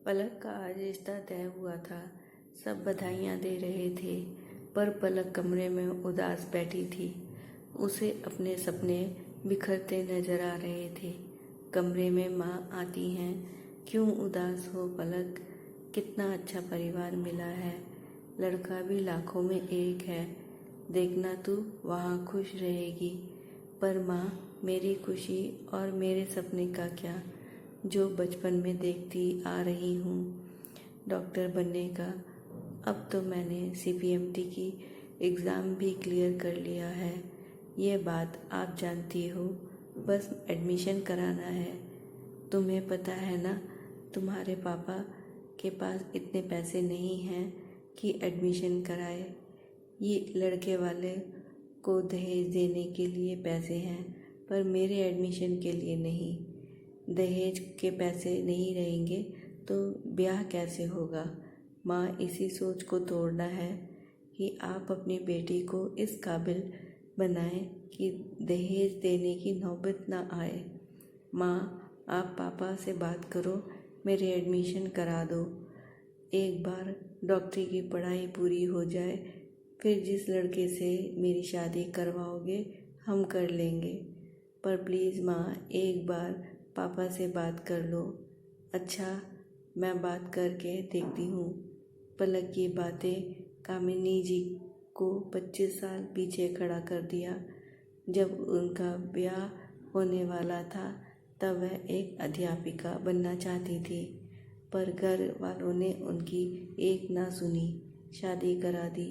पलक का आज रिश्ता तय हुआ था। सब बधाइयाँ दे रहे थे, पर पलक कमरे में उदास बैठी थी। उसे अपने सपने बिखरते नजर आ रहे थे। कमरे में माँ आती हैं। क्यों उदास हो पलक? कितना अच्छा परिवार मिला है। लड़का भी लाखों में एक है। देखना तू वहाँ खुश रहेगी। पर माँ, मेरी खुशी और मेरे सपने का क्या, जो बचपन में देखती आ रही हूँ, डॉक्टर बनने का। अब तो मैंने CPMT की एग्ज़ाम भी क्लियर कर लिया है। ये बात आप जानती हो। बस एडमिशन कराना है। तुम्हें पता है ना, तुम्हारे पापा के पास इतने पैसे नहीं हैं कि एडमिशन कराए। ये लड़के वाले को दहेज देने के लिए पैसे हैं, पर मेरे एडमिशन के लिए नहीं। दहेज के पैसे नहीं रहेंगे तो ब्याह कैसे होगा? माँ, इसी सोच को तोड़ना है कि आप अपनी बेटी को इस काबिल बनाएं कि दहेज देने की नौबत ना आए। माँ, आप पापा से बात करो, मेरे एडमिशन करा दो। एक बार डॉक्टरी की पढ़ाई पूरी हो जाए, फिर जिस लड़के से मेरी शादी करवाओगे हम कर लेंगे। पर प्लीज़ माँ, एक बार पापा से बात कर लो। अच्छा, मैं बात करके देखती हूँ। पलक की बातें कामिनी जी को 25 साल पीछे खड़ा कर दिया। जब उनका ब्याह होने वाला था तब वह एक अध्यापिका बनना चाहती थी, पर घर वालों ने उनकी एक ना सुनी, शादी करा दी।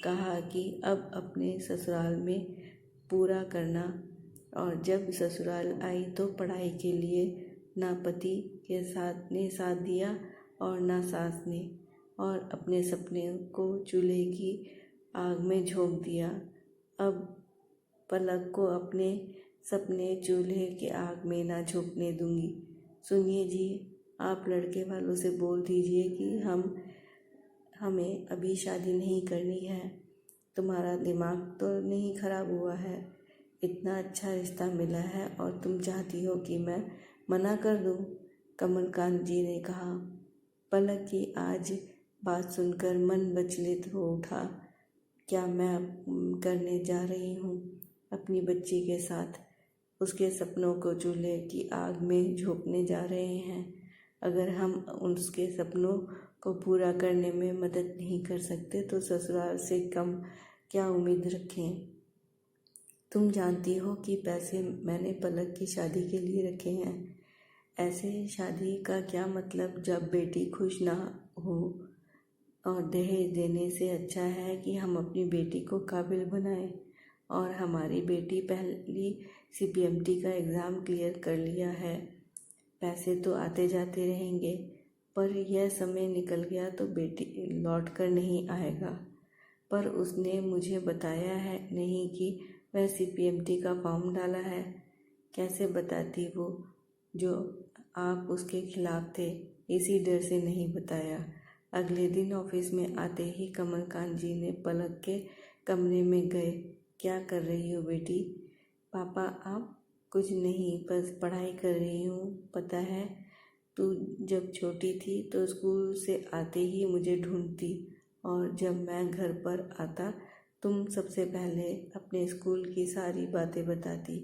कहा कि अब अपने ससुराल में पूरा करना। और जब ससुराल आई तो पढ़ाई के लिए ना पति के साथ ने साथ दिया और ना सास ने, और अपने सपने को चूल्हे की आग में झोंक दिया। अब पलक को अपने सपने चूल्हे की आग में ना झोंकने दूंगी। सुनिए जी, आप लड़के वालों से बोल दीजिए कि हमें अभी शादी नहीं करनी है। तुम्हारा दिमाग तो नहीं खराब हुआ है? इतना अच्छा रिश्ता मिला है और तुम चाहती हो कि मैं मना कर दूं? कमलकांत जी ने कहा। पलक की आज बात सुनकर मन विचलित हो उठा। क्या मैं करने जा रही हूँ अपनी बच्ची के साथ? उसके सपनों को चूल्हे की आग में झोंकने जा रहे हैं। अगर हम उसके सपनों को पूरा करने में मदद नहीं कर सकते तो ससुराल से कम क्या उम्मीद रखें? तुम जानती हो कि पैसे मैंने पलक की शादी के लिए रखे हैं। ऐसे शादी का क्या मतलब जब बेटी खुश ना हो? और दहेज देने से अच्छा है कि हम अपनी बेटी को काबिल बनाएं। और हमारी बेटी पहली CPMT का एग्ज़ाम क्लियर कर लिया है। पैसे तो आते जाते रहेंगे, पर यह समय निकल गया तो बेटी लौट कर नहीं आएगा। पर उसने मुझे बताया है नहीं कि वह CPMT का फॉर्म डाला है। कैसे बताती वो, जो आप उसके खिलाफ थे? इसी डर से नहीं बताया। अगले दिन ऑफिस में आते ही कमलकांत जी ने पलक के कमरे में गए। क्या कर रही हो बेटी? पापा, आप? कुछ नहीं, बस पढ़ाई कर रही हूँ। पता है, तू जब छोटी थी तो स्कूल से आते ही मुझे ढूंढती, और जब मैं घर पर आता तुम सबसे पहले अपने स्कूल की सारी बातें बताती।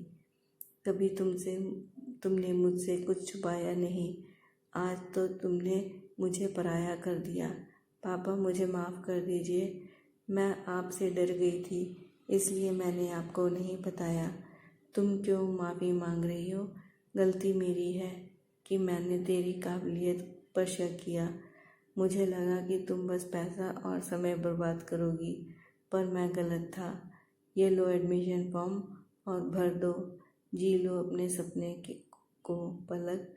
कभी तुमने मुझसे कुछ छुपाया नहीं। आज तो तुमने मुझे पराया कर दिया। पापा, मुझे माफ़ कर दीजिए। मैं आपसे डर गई थी, इसलिए मैंने आपको नहीं बताया। तुम क्यों माफ़ी मांग रही हो? गलती मेरी है कि मैंने तेरी काबिलियत पर शक किया। मुझे लगा कि तुम बस पैसा और समय बर्बाद करोगी, पर मैं गलत था। ये लो एडमिशन फॉर्म और भर दो। जी लो अपने सपने को पलक।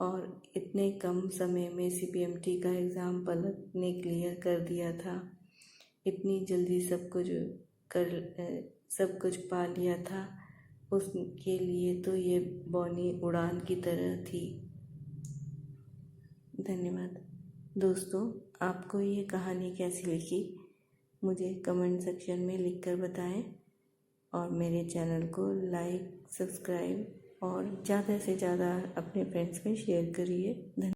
और इतने कम समय में CPMT का एग्ज़ाम पलक ने क्लियर कर दिया था। इतनी जल्दी सब कुछ पा लिया था। उसके लिए तो ये बौनी उड़ान की तरह थी। धन्यवाद। दोस्तों, आपको ये कहानी कैसी लगी मुझे कमेंट सेक्शन में लिखकर बताएं, और मेरे चैनल को लाइक, सब्सक्राइब और ज़्यादा से ज़्यादा अपने फ्रेंड्स में शेयर करिए।